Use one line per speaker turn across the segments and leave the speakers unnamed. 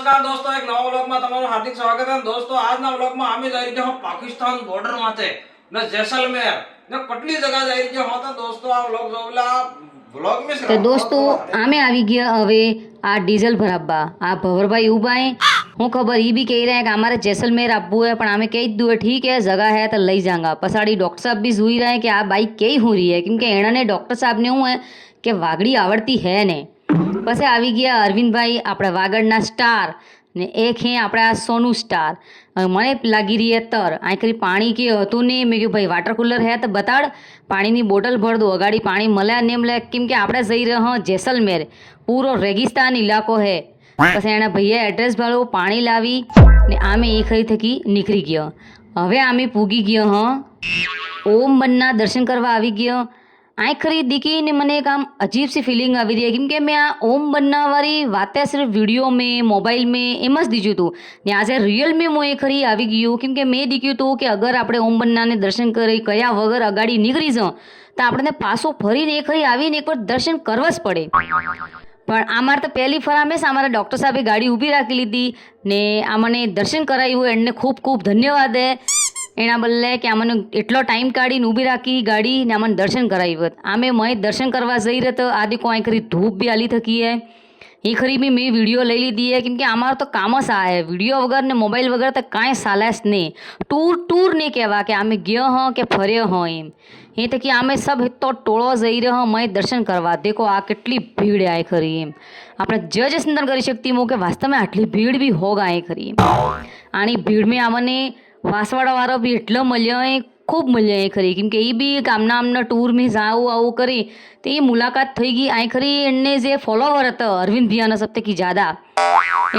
નમસ્કાર દોસ્તો, એક નવા વ્લોગમાં તમારું હાર્દિક સ્વાગત છે। દોસ્તો, આજના વ્લોગમાં અમે જઈ રહ્યા હા પાકિસ્તાન બોર્ડર માથે ને જેસલમેર ને કેટલી જગ્યા જઈ રહ્યા હતા દોસ્તો। આ વ્લોગ જોવેલા વ્લોગ में
તો દોસ્તો આમે આવી ગયા હવે આ ડીઝલ ભરાવવા। આ ભવરભાઈ ઉભા હે, હું ખબર ઈ બી કહી રહ્યા કે અમારે જેસલમેર આપવું है, પણ અમે કહી દીધું है ठीक है जगह है तो લઈ जाऊंगा। પછાડી ડોક્ટર સાહેબ બી જોઈ રહ્યા કે આ બાઈક કઈ હું રહી है, કેમ કે એનાને ડોક્ટર સાહેબ ને હું है કે વાગડી આવડતી હે ને। પછી આવી ગયા અરવિંદભાઈ આપણા વાગડના સ્ટાર ને એક હે આપણા સોનુ સ્ટાર। મને લાગી રહી है તર આખરી પાણી કે હતું ને, મેં કહ્યું ભાઈ વાટર કુલર હે તો બતાડ, પાણીની બોટલ ભર દો। અગાડી પાણી મળ્યા ને મળે, કેમ કે આપણે જઈ રહ્યા જેસલમેર, પૂરો રેગિસ્તાન ઇલાકો હે। પછી એના ભૈયા એડ્રેસ ભાડું પાણી લાવી ને આમે એ ખરી થકી નીકળી ગયો। હવે આમે પૂગી ગયો હ ઓમ બનના દર્શન કરવા આવી ગયો। આ ખરી દીકીને મને એક આમ અજીબ સી ફિલિંગ આવી રહી है, કેમ કે મેં આ ઓમ બનનાવાળી વાતે સિર્ફ વિડીયો में મોબાઈલ में એમ જ દીધું હતું ને આજે રિયલ में હું એ ખરી આવી ગયું, કેમ કે મેં દીખ્યું હતું કે અગર આપણે ઓમ બનનાને દર્શન કરી કયા વગર અગાડી નીકળી જાઉં તો આપણને પાછો ફરીને એ ખરી આવીને એકવાર દર્શન કરવા જ પડે। પણ અમારે તો પહેલી ફરામે જ અમારા ડૉક્ટર સાહેબે ગાડી ઊભી રાખી લીધી ને આ મને દર્શન કરાવ્યું, એમને ખૂબ ખૂબ ધન્યવાદ હે એના બદલે કે અમને એટલો ટાઈમ કાઢીને ઊભી રાખી ગાડી ને અમને દર્શન કરાવ્યું। આમે મેં દર્શન કરવા જઈ રહ્યો તો આદિ કોઈ ખરી ધૂપ બી આલી થકી હે, એ ખરી બી મેં વિડીયો લઈ લીધી है, કેમ કે અમારો તો કામ જ આ હે વિડીયો વગર ને મોબાઈલ વગર તો કાંઈ ચાલે જ નહીં। ટૂર નહીં કહેવા કે અમે ગયો હોં કે ફર્યો હોં એમ, એ તો કે અમે સબ તો ટોળો જઈ રહ્યો મેં દર્શન કરવા। દેખો આ કેટલી ભીડ આય ખરી એમ, આપણે જજ ચિંતન કરી શકતી હું કે વાસ્તવમાં આટલી ભીડ બી હોગ આય ખરી એમ। આની ભીડ મેં અમને વાસવાડાવાળો બી એટલો મળ્યો એ ખૂબ મળ્યો એ ખરી, કેમ કે એ બી ગામના આમના ટૂર મેં જાવું આવું કરી તો એ મુલાકાત થઈ ગઈ। આ ખરી એને જે ફોલોવર હતો અરવિંદ ભૈયાના સબથી કી જ્યાદા,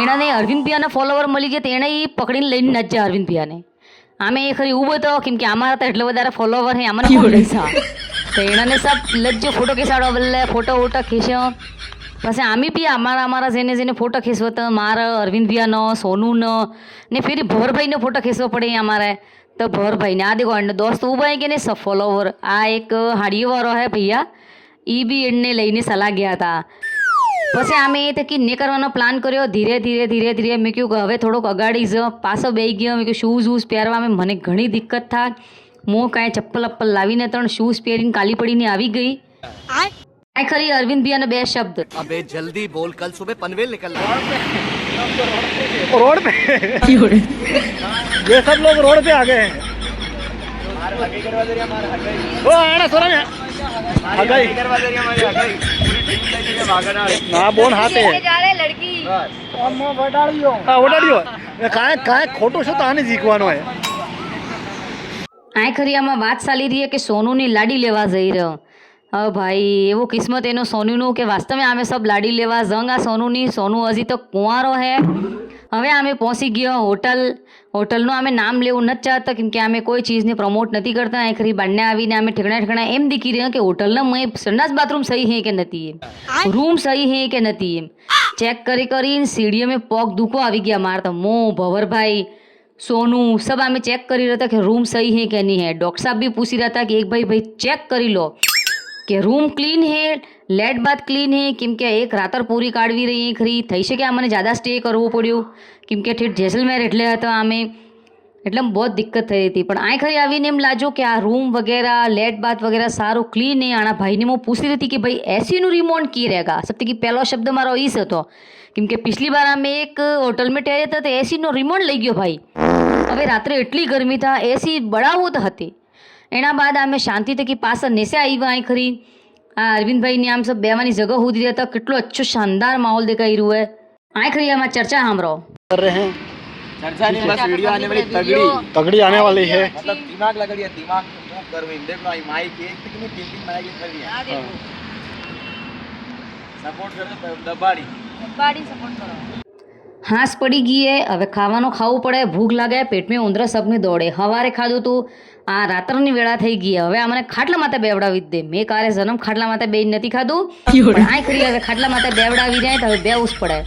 એનાને અરવિંદ ભૈયાના ફોલોવર મળી ગયા તો એણે એ પકડીને લઈને ન જાય અરવિંદ ભૈયાને। આમે એ ખરી ઊભો હતો, કેમ કે અમારા તો એટલો વધારે ફોલોવર હે અમને કોણ લઈશા તો એનાને સબ લજ્જો ફોટો ખેંચાડો બદલે ફોટો વોટો ખેંચ્યો। પછી આમે બી અમારા જેને ફોટો ખેંચવો તો મારા અરવિંદ ભૈયાનો સોનુનો ને ફેરી ભવરભાઈનો ફોટો ખેંચવો પડે અમારે તો ભવરભાઈને આ દેખો એને દોસ્ત ઊભા કે ને સબ ફોલોવર। આ એક હાડીઓવાળો હે ભૈયા, એ બી એને લઈને સલાહ ગયા હતા। પછી અમે એ થકી નીકળવાનો પ્લાન કર્યો, ધીરે ધીરે મેં કહ્યું કે હવે થોડોક અગાડી જ પાછો બેસી ગયો। મેં કહ્યું શૂઝ વૂઝ પહેરવામાં મને ઘણી દિક્કત થાય, હું કાંઈ ચપ્પલ અપ્પલ લાવીને 3 શૂઝ પહેરીને કાલી પડીને આવી ગઈ। આ ખરી અરવિંદ ભૈયાનો 2 શબ્દ,
अबे जल्दी बोल, कल सुबह पनवेल निकलना
रोड पे ये सब लोग रोड पे आ गए हैं। ओ आना सोना में आ गई ना बोन हाथे
લડકી
હા ઓડાડ્યો કાંઈ ખોટું છે તો આને શીખવાનો હે।
આ ખરી આમાં વાત ચાલી રહી है કે સોનુની લાડી લેવા જઈ રહ્યો। હવે ભાઈ એવો કિસ્મત એનો સોનુનું કે વાસ્તવમાં અમે સબ લાડી લેવા જંગ આ સોનુની। સોનુ હજી તો કુંવારો હે। હવે અમે પહોંચી ગયો હોટલનું અમે નામ લેવું નથી ચાહતા, કેમ કે અમે કોઈ ચીજને પ્રમોટ નથી કરતા। આ ખરી બંને આવીને અમે ઠેકણા એમ દીખી રહ્યા કે હોટલના મેં સંડાસ બાથરૂમ સહી હે કે નથી એમ, રૂમ સહી હે કે નથી એમ ચેક કરીને સીડીએ મેં પગ દુખો આવી ગયા માર તો મો ભવરભાઈ સોનુ सब અમે ચેક કરી રહ્યા હતા કે રૂમ સહી હે કે નહીં હે। ડૉક્ટર સાहब भी पूछ रहा था कि एक भाई चेक કરી લો કે રૂમ ક્લીન હે, લેટ બાથ ક્લીન હે, કેમ કે એક રાતર પૂરી કાઢવી રહી ખરી થઈ શકે અમને જ્યાદા સ્ટે કરવું પડ્યું, કેમ કે ઠેઠ જેસલમેર એટલે હતા અમે એટલે બહુ દિક્કત થઈ હતી। પણ આ ખરી આવીને એમ લાજો કે આ રૂમ વગેરે લેટ બાથ વગેરે સારું ક્લીન હે। આના ભાઈને હું પૂછી રહી હતી કે ભાઈ એસીનું રિમોટ કી રહેગા, સબથી કે પહેલો શબ્દ મારો ઈ હતો, કેમ કે પિછલી બાર અમે એક હોટલ में ठहरे હતા તો એસીનો રિમોટ લઈ ગયો ભાઈ। હવે રાત્રે એટલી ગરમી થા એસી બળાવું તો હતી। એના બાદ અમે શાંતિ થકી પાછળ નેસે આવ્યા। આ ખરી આ અરવિંદભાઈની આમ સબ બેવાની જગહ હોતી रहता, કેટલો अच्छो शानदार माहौल दिखाई રહ્યો है। આ खरी आमा चर्चा हमरो
कर रहे हैं,
चर्चा नहीं बस वीडियो आने वाली
तगड़ी आने वाली है।
मतलब दिमाग लगा दिया, दिमाग मूव कर रही देख लो माइक एक कितनी 3 माइक कर दिया सपोर्ट कर दबाड़ी
सपोर्ट करो। હાંસ પડી ગઈ હે, હવે ખાવાનું ખાવું પડે, ભૂખ લાગે, પેટમાં ઉંદરા સબને દોડે। સવારે ખાધું તું, આ રાત્રની વેળા થઈ ગઈ, હવે અમને ખાટલા માથે બેવડાવી દે। મેં કારે જન્મ ખાટલા માથે બેન નથી ખાધું, પણ આ ખરી હવે ખાટલા માથે બેવડાવી જાય તો હવે બેવું જ પડે।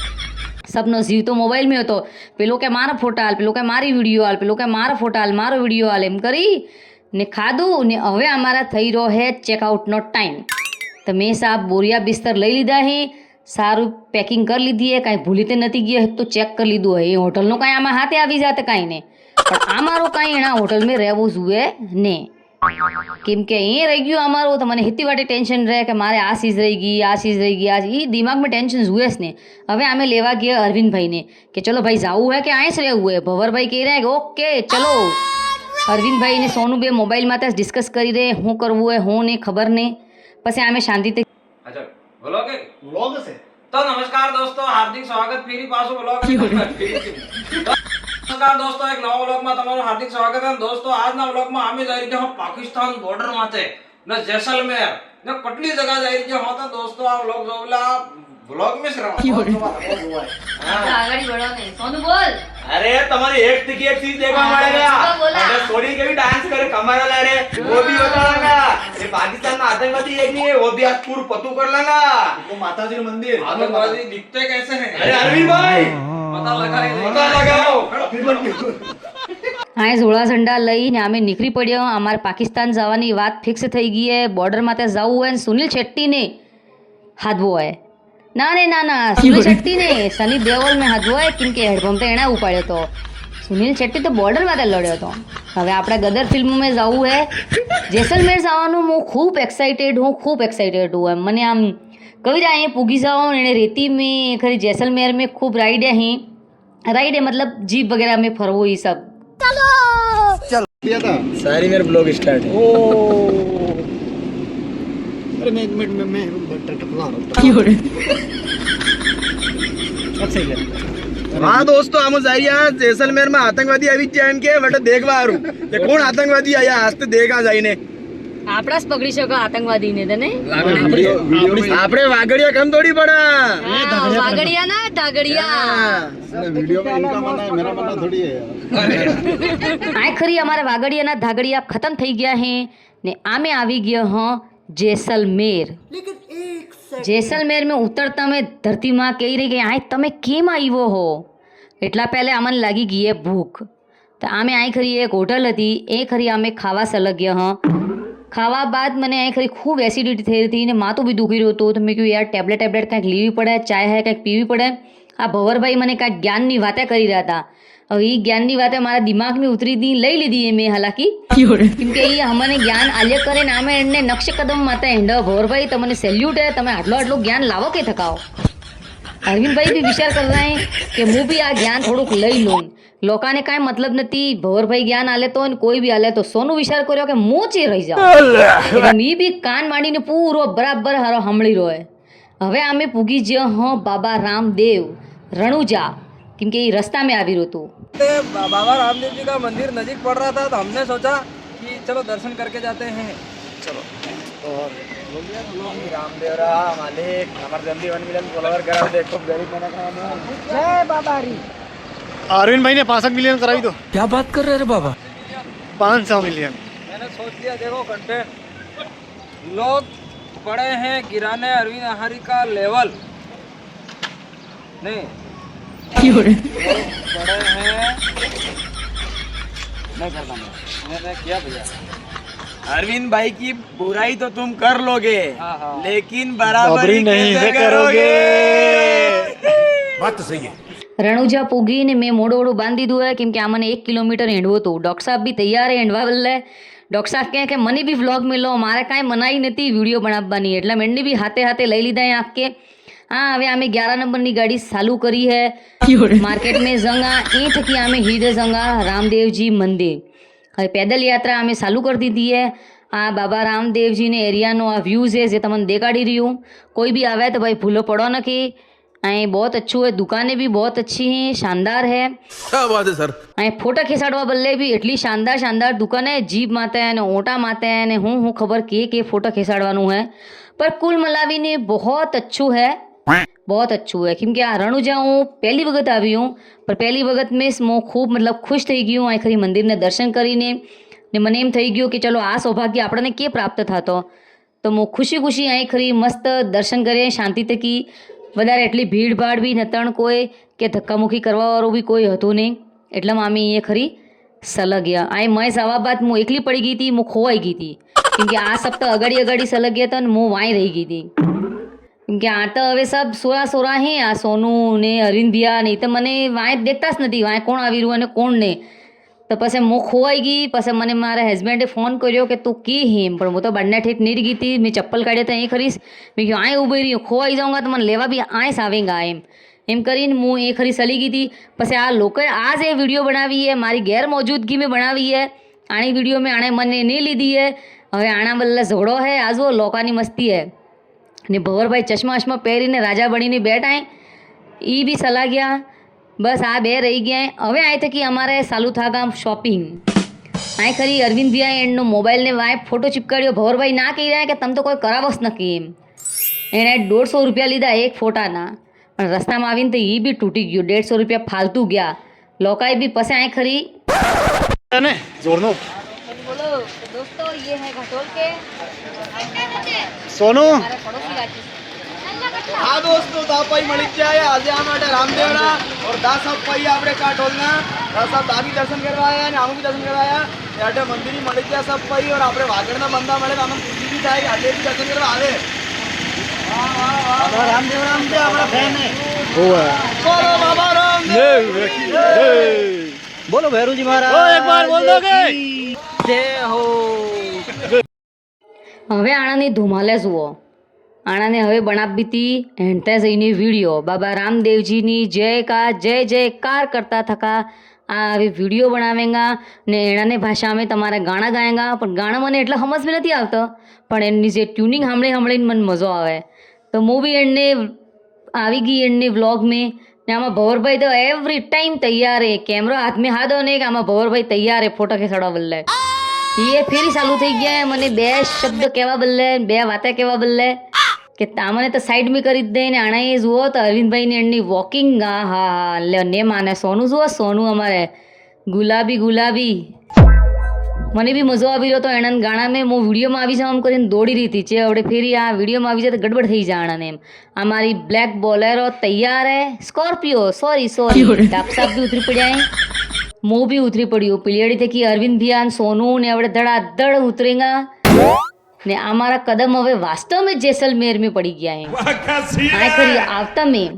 સબનો જીવ તો મોબાઈલમાં હતો, પેલો કે મારા ફોટા હાલ, પેલો કે મારી વિડીયો હાલ, પેલો કે મારા ફોટા હાલ, મારો વિડીયો હાલ, એમ કરી ને ખાધું ને હવે અમારા થઈ રહ્યો હે ચેકઆઉટનો ટાઈમ। તો મેં સાહેબ બોરિયા બિસ્તર લઈ લીધા હે સારું પેકિંગ કરી લીધી હે, કાંઈ ભૂલી તે નથી ગયો તો ચેક કરી લીધું હોય. એ હોટલનું કાંઈ આમાં હાથે આવી જાતે કાંઈ નહીં, પણ અમારું કાંઈ એના હોટલમાં રહેવું જોઈએ ને. કેમ કે અહીં રહી ગયું અમારું તો મને હિતી વાટે ટેન્શન રહે કે મારે આ ચીજ રહી ગઈ, આ ચીજ રહી ગઈ, આ એ દિમાગમાં ટેન્શન જુએ જ ને. હવે અમે લેવા ગયા અરવિંદભાઈને કે ચલો ભાઈ જવું હે કે અહીં જ રહેવું હે. ભવરભાઈ કહી રહ્યા કે ઓકે ચલો. અરવિંદભાઈ ને સોનુબે મોબાઈલમાં ત્યાં ડિસ્કસ કરી રહે શું કરવું હોય હું નહીં ખબર નહીં. પછી અમે શાંતિથી
अच्छा बोलो के
व्लॉग से
तो नमस्कार दोस्तों, हार्दिक स्वागत ફરી પાછું બ્લોગ નમસ્કાર દોસ્તો, એક નવા બ્લોગમાં તમારું હાર્દિક સ્વાગત છે. દોસ્તો આજના બ્લોગમાં અમે જઈ રહ્યા છીએ પાકિસ્તાન બોર્ડર માથે ને જેસલમેર ને કેટલી જગા જઈ રહ્યા હતા દોસ્તો. આ બ્લોગ જોવેલા બ્લોગ में
આગળ बढ़ो ને. સોનુ બોલ.
अरे तुम्हारी एक थी एक चीज देखा पड़ेगा। अरे सोनी के भी डांस करे कमर लड़े वो भी बताऊंगा। ये पाकिस्तान में आतंकवादी एक नहीं है, वो भी आज पूर्ण पतू कर लेगा।
वो माता जी मंदिर
आतंकवादी दिखते कैसे हैं?
अरे अरविंद भाई
पता
लगाओ।
હા ઝોળા ઝંડા લઈને અમે નીકળી પડ્યો. અમારે પાકિસ્તાન જવાની વાત ફિક્સ થઈ ગઈ હે. બોર્ડર માથે જવું હોય ને સુનિલ શેટ્ટીને હાથવો હોય. ના રે ના ના, સુનિલ શેટ્ટીને સની દેઓલને હાથવો હોય, કેમ કે હેડપંપ તો એણે ઉપાડ્યો હતો. સુનિલ શેટ્ટી તો બોર્ડર માથે લડ્યો હતો. હવે આપણે ગદર ફિલ્મમાં જવું હે જેસલમેર જવાનું. હું ખૂબ એક્સાઇટેડ હું. મને આમ કવિ રહ્યા અહીંયા પૂગી જાઓ એને રેતી મેં ખરી जैसलमेर में खूब राइड है मतलब जीप वगैरह में फरवो ये सब.
किया था
सारी मेरे ब्लॉग स्टार्ट
ओ अरे मैं एक मिनट में टकला रहा हूं अब सही है.
हाँ दोस्तों, हम जाइए जैसलमेर में आतंकवादी अभी जैन के बट देखवा आ रहा हूँ कौन आतंकवादी आया आज तो देखा जाइने
આપણા જ પકડી શકો આતંકવાદીને તને.
આપણે વાગડિયા કમ થોડી પડા
વાગડિયા ના ધાગડિયા.
वीडियो में इनका मना है मेरा मना थोड़ी है
આ ખરી અમારા વાગડિયાના ધાગડિયા ખતમ થઈ ગયા હે ને આમે આવી ગયા હ જેસલમેર. જેસલમેર મેં ઉતરતા મેં ધરતીમાં કહી રહી કે આ તમે કેમ આવ્યો હો. એટલા પહેલે અમને લાગી ગઈ એ ભૂખ. તો આમે આ ખરી એક હોટલ હતી એ ખરી અમે ખાવા સલગ્યા હ. ખાવા બાદ મને અહીં ખરી ખૂબ એસિડિટી થઈ હતી ને માથું બી દુખી રહ્યું હતું. તો મેં કહ્યું યાર ટેબ્લેટ કંઈક લેવી પડે, ચાય હે કંઈક પીવી પડે. આ ભવરભાઈ મને કાંઈક જ્ઞાનની વાતે કરી રહ્યા હતા. હવે એ જ્ઞાનની વાતે મારા દિમાગમાં ઉતરી હતી, લઈ લીધી મેં હાલાકી. કેમ કે એ અમને જ્ઞાન આલ્ય કરે ને અમે એને નકશે કદમ માતા હેંડો. ભવરભાઈ તમને સેલ્યુટ હે, તમે આટલું જ્ઞાન લાવો કે થકાવો. અરવિંદભાઈ બી વિચાર કર રહ્યા કે હું બી આ જ્ઞાન થોડુંક લઈ લઉં. લોકોને કાંઈ મતલબ નથી, ભવરભાઈ જ્ઞાન આલે તો ને કોઈ બી આલે તો. સોનું વિચાર કર્યો કે મોચી રહી જાવ. મી બી કાન માંડીને પૂરો બરાબર હારો સાંભળી રહ્યો. હવે અમે પૂગી જ્યો હ બાબા રામદેવ રણુજા, કેમ કે એ રસ્તા में આવી રહ્યું હતું.
बाबा रामदेव जी का मंदिर नजीक पड़ रहा था तो हमने सोचा कि चलो दर्शन करके जाते हैं. चलो
रामदेव राम मालिक हमारे जल्दी 1 मिलियन फॉलोवर करा दे खूब गरीब बना था.
जय बाबा री.
अरविंद भाई ने 65 मिलियन कराई दो.
क्या बात कर रहे हैं बाबा?
500 मिलियन.
मैंने सोच लिया, देखो कंटेंट लोग पड़े हैं गिराने अरविंद आहारी का लेवल नहीं पड़े हैं. नहीं करता मैंने किया भैया.
अरविंद भाई की बुराई तो तुम कर लोगे
हाँ, हाँ.
लेकिन बराबरी
नहीं
कैसे
से करोगे.
बात तो सही है.
રણુજા પૂગીને મેં મોડું બાંધી દીધું હોય, કેમ કે આ મને 1 કિલોમીટર હેંડવું હતું. ડૉક્ટર સાહેબ બી તૈયાર હે હેંડવા બદલે. ડૉક્ટર સાહેબ કહે કે મને બી વ્લોગ મેલો, મારે કાંઈ મનાઈ નથી વિડીયો બનાવવાની. એટલે મેં બી હાથે લઈ લીધા એ આંખ કે. હા હવે અમે 11 નંબરની ગાડી ચાલુ કરી હે. માર્કેટ में જંગા એ થકી અમે હીડ જંગા રામદેવજી મંદિર. હવે પેદલ યાત્રા અમે ચાલુ કરી દીધી હે. આ બાબા રામદેવજીને એરિયાનો આ વ્યૂ છે જે તમને દેખાડી રહ્યું. કોઈ બી આવે તો ભાઈ ભૂલો પડો નથી. અહીં बहुत अच्छू है, दुकानें भी बहुत अच्छी हैं, शानदार है.
क्या बात है सर.
અહીં ફોટા ખેંચાડવા બદલે બી એટલી શાનદાર દુકાને જીપ માતે અને ઓટા માતે અને હું ખબર કે ફોટા ખેંચાડવાનું है. पर कुल मिलाવીને बहुत अच्छू है, बहुत अच्छू है. કેમ કે આ રણુજા હું પહેલી વખત આવી હું, પણ પહેલી વખત મેં હું ખૂબ મતલબ ખુશ થઈ ગયું અહીં ખરી મંદિરને દર્શન કરીને. ને મને એમ થઈ ગયું કે ચલો આ સૌભાગ્ય આપણને કે પ્રાપ્ત થતો. તો હું ખુશી અહીં ખરી મસ્ત દર્શન કરીએ શાંતિ થકી. વધારે એટલી ભીડભાડ બી નતણ કોઈ કે ધક્કામુક્કી કરવાવાળું બી કોઈ હતું નહીં. એટલામાં અમે અહીંયા ખરી સલગ્યા. અહીં મહેશ આવવા બાદ હું એકલી પડી ગઈ હતી, હું ખોવાઈ ગઈ હતી. કેમ કે આ સપ્તાહ અગાડી સલગ્યા હતા ને હું વાંઈ રહી ગઈ હતી. કેમ કે આ તો હવે સબ સોરા સોરા હે આ સોનું ને અરવિંદ ભૈયા નહીં તો મને વાંય દેખતા જ નથી વાંય કોણ આવી રહ્યું અને કોણ નહીં તો પછી હું ખોવાઈ ગઈ પછી મને મારા હસબન્ડે ફોન કર્યો કે તું કી હેમ પણ હું તો બંને ઠેઠ નહીં ગઈ હતી મેં ચપ્પલ કાઢ્યા તો અહીં ખરીશ મેં કહ્યું આય ઊભી રહી ખોવાઈ જાઉંગા તો મને લેવા બી આય આવેગા એમ કરીને હું એ ખરી ચલી ગઈ હતી પછી આ લોકોએ આ જે વિડીયો બનાવી હે મારી ગેરમોજૂદગી મેં બનાવી હે આની વિડીયો મેં આણે મને નહીં લીધી હે હવે આણા બલ્લે ઝઘડો હે આ જો લોકાની મસ્તી હે ને ભવરભાઈ ચશ્મા વશ્મા પહેરીને રાજા બનીને બેઠા એ બી સલા ગયા બસ આ બે રહી ગયા હવે આ થકી અમારે ચાલુ થાગા શોપિંગ આ ખરી અરવિંદ ભૈયા એનો મોબાઈલને વાય ફોટો ચિપકાડ્યો ભવરભાઈ ના કહી રહ્યા કે તમે તો કોઈ કરાવો જ નથી એમ એણે 150 રૂપિયા લીધા એક ફોટાના પણ રસ્તામાં આવીને તો એ બી તૂટી ગયું 150 રૂપિયા ફાલતુ ગયા લોકાએ બી પછી આ ખરી
ને જોરનો
બોલો દોસ્તો ये है घटोल के
સોનુ
हमारे पड़ोसी राज्य
હા દોસ્તો દાપાઈ મળી જ જાય આજે આ માટે રામદેવના और દાસ અપાઈ આપણે કાટોલના દાસ અપ દાદી દર્શન કરવા આવ્યા અને આમ બી દર્શન કરવા આવ્યા એટલે મંદિર મળી જાય સબ પાઈ और આપણે વાગડના બંદા મળે તો આમ ખુશી બી થાય કે આજે બી દર્શન કરવા આવે વાહ વાહ વાહ આપણા રામદેવ આપણા ફેન હે
ઓય
બોલો બાબા રામદેવ
બોલો ભૈરુજી મહારાજ ઓ એક બાર બોલ દોગે
જય હો
હવે આણાની ધુમાલે જુઓ આણાને હવે બનાવી હતી હેંડતા જઈને વિડીયો બાબા રામદેવજીની જય જયકાર કરતા થકા આ હવે વિડીયો બનાવેગા ને એનાને ભાષા મેં તમારે ગાણા ગાયેગા પણ ગાણા મને એટલે સમજ બી નથી આવતો પણ એમની જે ટ્યુનિંગ સાંભળીને મને મજો આવે તો હું બી એમને આવી ગઈ એમની વ્લોગ મેં ને આમાં ભવરભાઈ તો એવરી ટાઈમ તૈયાર હે કેમેરો હાથ મેં હાથો ને કે આમાં ભવરભાઈ તૈયાર હે ફોટો ખેંચાડવા બદલે એ ફેરી ચાલુ થઈ ગયા મને બે શબ્દ કહેવા બદલે બે વાતે કહેવા બદલે કે મને તો સાઈડ મેં કરી જ દે ને આણા એ જુઓ તો અરવિંદભાઈની એમની વોકિંગ હા હા હા લે ને માને સોનું જુઓ સોનું અમારે ગુલાબી ગુલાબી મને બી મજો આવી રહ્યો તો એના ગાણા મેં હું વિડીયોમાં આવી જાઉં એમ કરીને દોડી રહી હતી છે હવે ફેરી આ વિડીયોમાં આવી જાય તો ગડબડ થઈ જાય આણાને એમ આ મારી બ્લેક બોલેરો તૈયાર હે સ્કોર્પિયો સોરી ડાપસાપ બી ઉતરી પડ્યા હું બી ઉતરી પડ્યું પીલિયડી થકી અરવિંદ ભૈયા સોનું ને હવે ધડાધડ ઉતરેગા ને અમારા કદમ હવે વાસ્તવ में जैसलमेर में पड़ी गया है आए खरी आवता में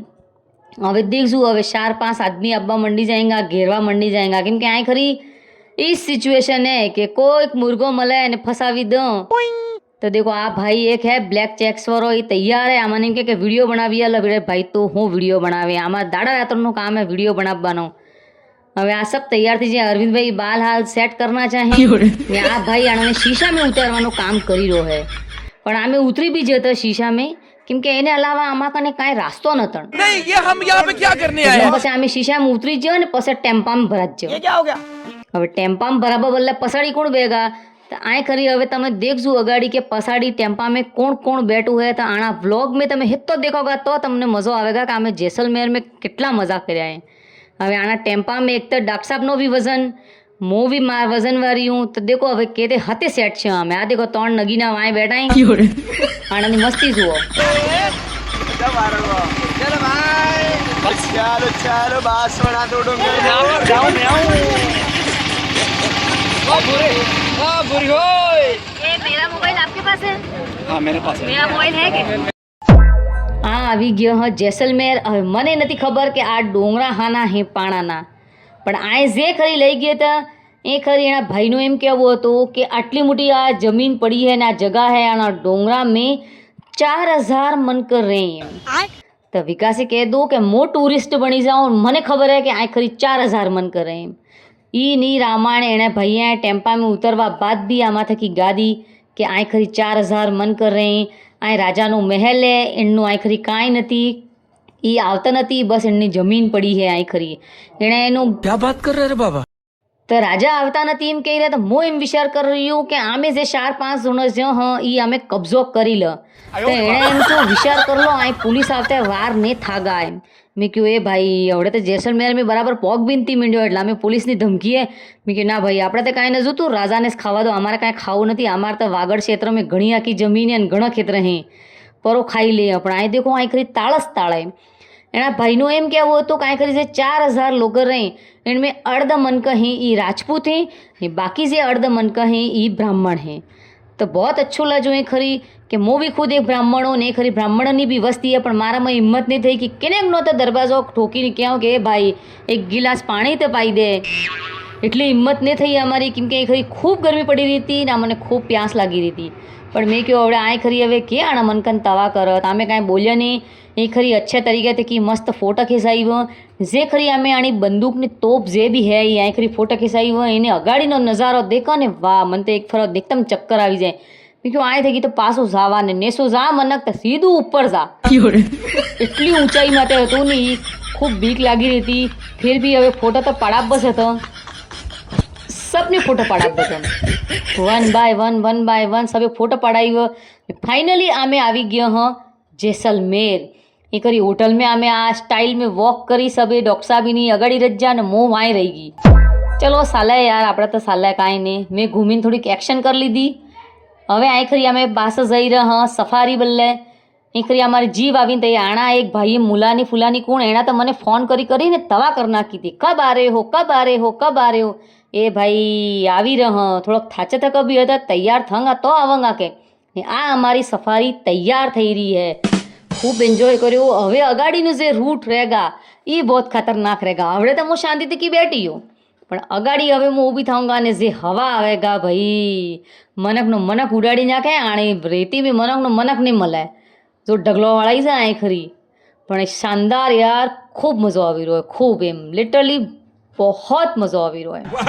હવે देखजू હવે 4-5 आदमी अब्बा मंडी जाएंगा घेरवा मंडी जाएंगा केम के आए खरी इस सिचुएशन है कि कोई मुर्गो मले ने फसावी दो तो देखो आ भाई एक है ब्लैक चेक्स वारो ये तैयार है आमाने के वीडियो बनावी अल भाई तो હું વિડીયો બનાવે આમાં દાડા રાત્રનું કામ है वीडियो બનાવવાનો હવે આ સબ તૈયાર થઈ જાય અરવિંદભાઈ બાલ હાલ સેટ કરના ચાહે ને આ ભાઈ આને શીશા में ઉતારવાનું કામ કરી રહ્યો है પણ આમે ઉતરી બી જતો શીશા में કેમ કે એને અલાવા આમાં કને કાંઈ રાસ્તો નતો
नहीं ये हम यहाँ पे क्या करने आए
એટલે પછી આમે શીશામાં ઉતરી ગયો ને પછી ટેમ્પામાં ભરાત ગયો
ये क्या हो गया
હવે ટેમ્પામાં ભરાબા બદલે પસાડી કોણ બેગા તો આય ખરી હવે તમે देखजू અગાડી કે પસાડી ટેમ્પા में કોણ કોણ બેઠું है તો આના વ્લોગ में તમે હિત તો દેખોગા તો તમને મજો આવેગા કે આમે જેસલમેર में કેટલા મજા કર્યા है હવે આના ટેમ્પામાં એક તો ડॉक्टर साहब નો भी वजन मो भी मार वजन वारी हूँ तो देखो હવે કેતે હતે સેટ છે અમે આ દેખો 3 નગીના વાય બેઠા હી આનાની મસ્તી જુઓ
चलो भाई चारो चारो बासवड़ा तो डोंगर जाओ बुरी होए
ये मेरा मोबाइल आपके पास है
हाँ मेरे पास है
मेरा मोबाइल है के આ આવી ગયો હ જેસલમેર હવે મને નથી ખબર કે આ ડોંગરા હાના હે પાણાના પણ આ જે ખરી લઈ ગયા હતા એ ખરી એના ભાઈનું એમ કહેવું હતું કે આટલી મોટી આ જમીન પડી है ને આ જગા है આના ડોંગરા में 4000 मन कर रहे हैं तो विकासे कह दो कि मो टूरिस्ट बनी जाऊँ મને ખબર है कि आ खरी 4000 मन कर रहे हैं ई नी रामायण एने भैया टेम्पा में उतरवा बाद भी आमा थकी गादी कि आ खरी 4000 मन कर रहे हैं आ राजानो महल है एनु आ खरी कांई नथी ई आवता नथी बस एनी जमीन पड़ी है आ खरी एने एनु
क्या बात कर रहे रे बाबा
तो राजा आवता नथी एम कही रहे तो मो एम विचार कर रही हूँ कि आमे जे 4-5 जणो जो हाँ ई आमे कब्जो करी ल तो एने एम तो विचार कर लो आ पुलिस आवते वार ने थागा एम मैं क्यों ए भाई हवे तो जेसलमेर में बराबर पग बीनती मींड्यो એટલે અમે પોલીસની ધમકી है मैं कि ना भाई આપણે તો કાંઈ ન જોતું રાજાને જ ખાવા દો અમારે કાંઈ ખાવું નથી અમારે તો વાગડ ક્ષેત્ર में ઘણી આખી જમીન है ઘણા ખેતર હે પરો ખાઈ લે પણ આ દેખો આ ખરી તાળસ તાળે એના ભાઈનું એમ કહેવું હતું કાંઈ ખરી જે 4000 लोग रहे इनमें अर्ध मन का ही ई राजपूत हैं बाकी से अर्ध मन का ही ई ब्राह्मण हैं तो बहुत अच्छो लजो है खरी કે હું બી ખુદ એક બ્રાહ્મણ હું ને ખરી બ્રાહ્મણની બી વસ્તી છે પણ મારામાં હિંમત નહીં થઈ કે કેનેક નો તો દરવાજો ઠોકીને કહું કે ભાઈ એક ગિલાસ પાણી તો પાઈ દે એટલી હિંમત નહીં થઈ અમારી કેમ કે એ ખરી ખૂબ ગરમી પડી રહી હતી ને મને ખૂબ પ્યાસ લાગી રહી હતી પણ મેં કહ્યું હવે આ ખરી હવે કે આણા મનકન તવા કરત અમે કાંઈ બોલ્યા નહીં એ ખરી અચ્છા તરીકે થી મસ્ત ફોટા ખેંચાવ્યો જે ખરી અમે આની બંદૂકની તોપ જે બી હે એ ખરી ફોટા ખેંચાવ્યો એને અગાડીનો નજારો દેખો ને વાહ મને તો એક ફરો એકદમ ચક્કર આવી જાય મેં કહ્યું આ થઈ ગઈ તો પાછું જાવા ને નેસો જા મનક તો સીધું ઉપર જા એટલી ઊંચાઈ માટે હતું ને એ ખૂબ બીક લાગી રહી હતી ફિર બી હવે ફોટો તો પડાબસ હતો सबने फोटो पड़ा बचन वन बाय वन सबे फोटो पढ़ाई फाइनली आमे આવી गया हाँ जैसलमेर ये करी होटल में आमे आ स्टाइल में वॉक करी सबे डॉक्टर साहब नहीं अगड़ी रज जा ने मोह वाई रही गई चलो साला यार આપણે તો સાલા કાંઈ નહીં મેં ઘૂમીને થોડીક એક્શન કરી લીધી હવે આ ખરી અમે પાસ જઈ રહ્યા સફારી બલ્લે એ ખરી અમારી જીવ આવીને તે આણા એક ભાઈએ મુલાની ફુલાની કોણ એના તો મને ફોન કરીને તવા કરી નાખી હતી કબ આ રહે હો એ ભાઈ આવી રહ થોડોક થાચે તક બી હતા તૈયાર થંગા તો આવંગા કે આ અમારી સફારી તૈયાર થઈ રહી હે ખૂબ એન્જોય કર્યો હવે અગાડીનું જે રૂટ રહેગા એ બહુ ખતરનાક રહેગા હવે તો હું શાંતિથી કી બેઠી હું પણ અગાડી હવે હું ઊભી થાઉંગા અને જે હવા આવેગા ભાઈ મનકનો મનક ઉડાડી નાખે આણે રેતી બી મનકનો મનક નહીં મળે જો ઢગલો વળાઈ જાય આ ખરી પણ શાનદાર યાર ખૂબ મજો આવી રહ્યો ખૂબ એમ લિટરલી बहुत मज़ो આવી રહ્યો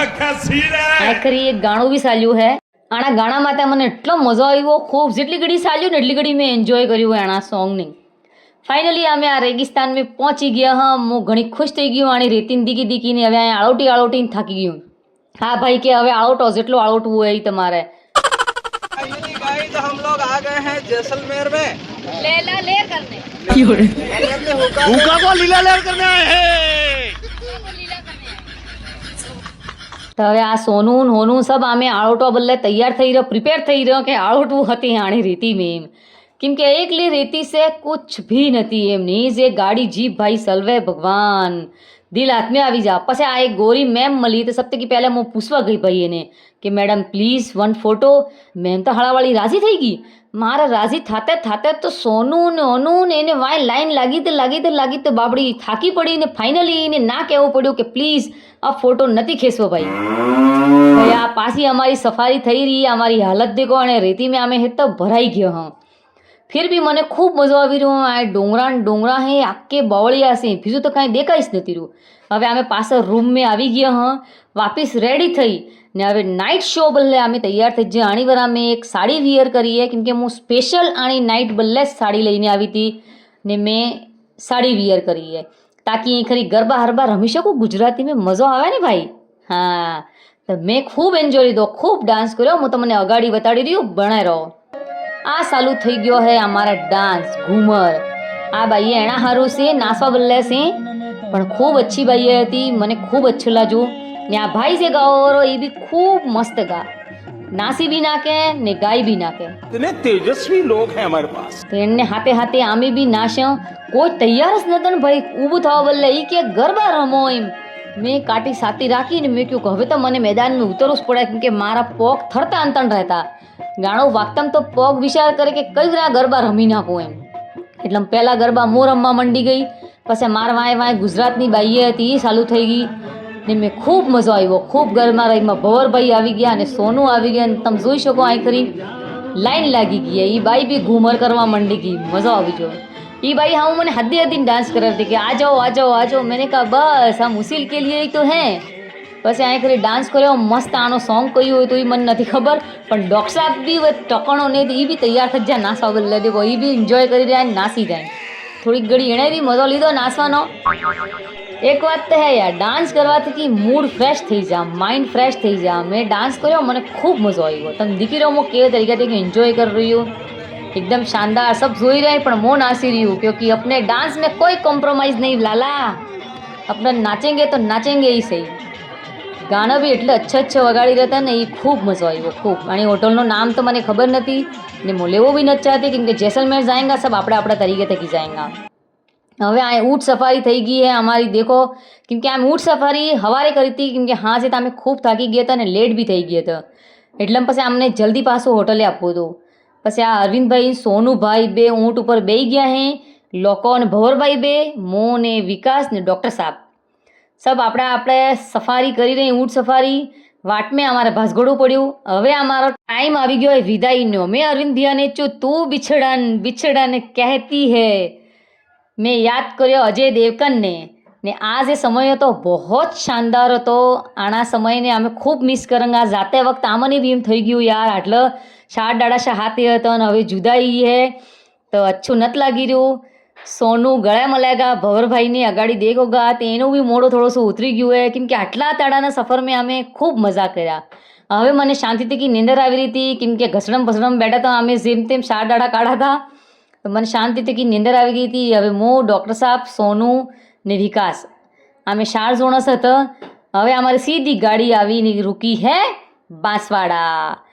આખરી એક ગાણું બી ચાલ્યું હે આના ગાણા માટે મને એટલો મજો આવ્યો ખૂબ જેટલી ઘડી ચાલ્યું ને એટલી ઘડી મેં એન્જોય કર્યું આના સોંગની ફાઇનલી અમે આ રેગિસ્તાન में પહોંચી ગયા હા હું ઘણી ખુશ થઈ ગયું આની રેતીન દીકીને હવે અહીંયા આળોટીને થાકી ગયું હા ભાઈ કે હવે આળોટો જેટલું આળોટવું હોય એ તમારે
तो हम लोग आ गए हैं जैसलमेर में
લેલા લેર કરને
हुक्का को लीला लहर करने आए हैं
તો હવે આ સોનું હોનું સબ અમે આળોટવા બદલે તૈયાર થઈ રહ્યો પ્રિપેર થઈ રહ્યો કે આળોટવું હતી આણી રેતી મેં એમ કેમ કે એકલી રેતી સે કુછ ભી નથી એમની જે ગાડી જીપ ભાઈ સલવે ભગવાન દિલ હાથ में આવી જા પછી આ એક ગોરી મેમ મળી તો સબથી કે પહેલાં હું પૂછવા ગઈ ભાઈ એને કે madam please one photo ma'am તો હળાવાળી રાજી થઈ ગઈ મારે રાજી થાતે તો સોનું ને ઓનું ને એને વાય લાઈન લાગી તો બાબડી થાકી પડી ને ફાઇનલી એને ના કહેવું પડ્યું કે પ્લીઝ આ ફોટો નથી ખેંચવો ભાઈ આ પાછી અમારી સફારી થઈ રહી અમારી હાલત દેખો અને રેતી મેં અમે હેત ભરાઈ ગયો હા फिर भी મને ખૂબ મજો આવી રહ્યો આ ડોંગરા હે આખે બવળિયા છે બીજું તો કાંઈ દેખાય જ નથી રહ્યું હવે અમે પાછળ રૂમ में આવી ગયા હા વાપસ રેડી થઈ ને હવે નાઇટ શો બદલે અમે તૈયાર થઈ જે આણી વાર અમે એક સાડી વિયર કરીએ કેમ કે હું સ્પેશિયલ આણી નાઇટ બદલે સાડી લઈને આવી હતી ને મેં સાડી વિયર કરીએ તાકી ખરી ગરબા હરબા રમી શકું ગુજરાતી में મજો આવે ને ભાઈ હા તો મેં ખૂબ એન્જોય લીધો ખૂબ ડાન્સ કર્યો હું તમને અગાડી બતાડી રહ્યું ભણે રહો આ ચાલુ થઈ ગયો હે અમારા ડાન્સ ઘૂમર આ બાઈએ એના હારું છે નાસવા બદલે છે પણ ખૂબ અચ્છી બાઈએ હતી મને ખૂબ અચ્છું લાગ્યું ને આ ભાઈ જે ગાઓ એ બી ખૂબ મસ્ત ગા નાસી બી નાખે ને ગાઈ બી નાખે
इतने तेजस्वी लोग हैं हमारे पास
તો એમને હાથે હાથે આમે બી નાશ્યો કોઈ તૈયાર જ નતો ને ભાઈ ઊભું થવા બદલે એ કે ગરબા રમો એમ મેં કાટી સાતી રાખીને મેં કહ્યું કે હવે તો મને મેદાનમાં ઉતરવું જ પડે કેમ કે મારા પગ થરતા અંતણ રહેતા ગાણો વાગતામ તો પગ વિચાર કરે કે કઈ રીતના ગરબા રમી નાખું એમ એટલે પહેલાં ગરબા મો રમવા મંડી ગઈ પછી માર વાય ગુજરાતની બાઈએ હતી એ ચાલુ થઈ ગઈ ને મેં ખૂબ મજો આવ્યો ખૂબ ગરબા રહીમાં ભવરભાઈ આવી ગયા અને સોનું આવી ગયા અને તમે જોઈ શકો આ ખરી લાઈન લાગી ગઈ એ બાઈ બી ઘૂમર કરવા મંડી ગઈ મજો આવી ગયો એ ભાई हाँ मैंने हद्दी डांस कर रही थी कि आ जाओ मैंने कहा बस हम उसी के लिए ही तो हैं बस यहाँ खरी डांस કર્યો મસ્ત આનો સોંગ કયું હોય તો એ મને નથી ખબર પણ ડોક્ટર સાહેબ બી ટકણો ને એ બી તૈયાર થઈ જાય નાસવા બદલે દેખો એ બી એન્જોય કરી રહ્યા નાસી જાય થોડીક ઘડી એણે બી મજો લીધો નાસવાનો એક વાત તો હે યાર ડાન્સ કરવાથી કે મૂડ ફ્રેશ થઈ જા માઇન્ડ ફ્રેશ થઈ જા મેં ડાન્સ કર્યો મને ખૂબ મજો આવ્યો તમે દીકરી રહો હું કેવી તરીકે એન્જॉय कर रही हूँ एकदम शानदार सब જોઈ रहे પણ મો નાસી रही हूँ क्योंकि अपने डांस में कोई कॉम्प्रोमाइज़ नहीं लाला अपना नाचेंगे तो नाचेंगे ही सही ગાના બી એટલે અચ્છા વગાડી રહ્યા ને એ ખૂબ મજો આવ્યો ખૂબ અને હોટલનું નામ તો મને ખબર નથી ને હું લેવો બી નથી ચાહતી કેમ કે जैसलमेर जाएंगा सब આપણે આપણા તરીકે થકી जाएंगा હવે આ ઊંટ સફારી થઈ ગઈ હે અમારી દેખો કેમ કે આ ઊંટ સફારી હવારે કરી હતી કેમ કે હા જે અમે ખૂબ થાકી ગયા હતા ને લેટ બી થઈ ગયા હતા એટલે પછી અમને જલ્દી પાછું હોટલે આપવું હતું પછી આ અરવિંદભાઈ સોનુભાઈ બે ઊંટ ઉપર બેસી ગયા હે લોકો અને ભવરભાઈ બે મો ને વિકાસ ને ડૉક્ટર સાહેબ સબ આપણે સફારી કરી રહી ઊંટ સફારી વાટ મેં અમારે ભાસઘોડું પડ્યું હવે અમારો ટાઈમ આવી ગયો વિદાયનો મેં અરવિંદ ભૈયાને ચો તું બિછડાને કહેતી હે મેં યાદ કર્યો અજય દેવકનને ને આ જે સમય હતો બહુ શાનદાર હતો આના સમયને અમે ખૂબ મિસ કરેંગે આ જાતે વખત આમને બી એમ થઈ ગયું યાર આટલો શાર દાડા હાથે હતો અને હવે જુદાઈ હે તો અચ્છું નથી લાગી રહ્યું સોનું ગળે મળેગા ભવરભાઈને અગાડી દેખોગા તો એનું બી મોડું થોડું ઉતરી ગયું હે કેમ કે આટલા તાળાના સફર મેં અમે ખૂબ મજા કર્યા હવે મને શાંતિથી કી નીંદર આવી રહી હતી કેમ કે ઘસડમ ભસડમ બેઠા હતા અમે જેમ તેમ શાર દાડા કાઢા હતા તો મને શાંતિથી કી નીંદર આવી ગઈ હતી હવે હું ડૉક્ટર સાહેબ સોનું ને વિકાસ અમે 4 જણસ હતા હવે અમારી સીધી ગાડી આવીને રૂકી હે બાંસવાડા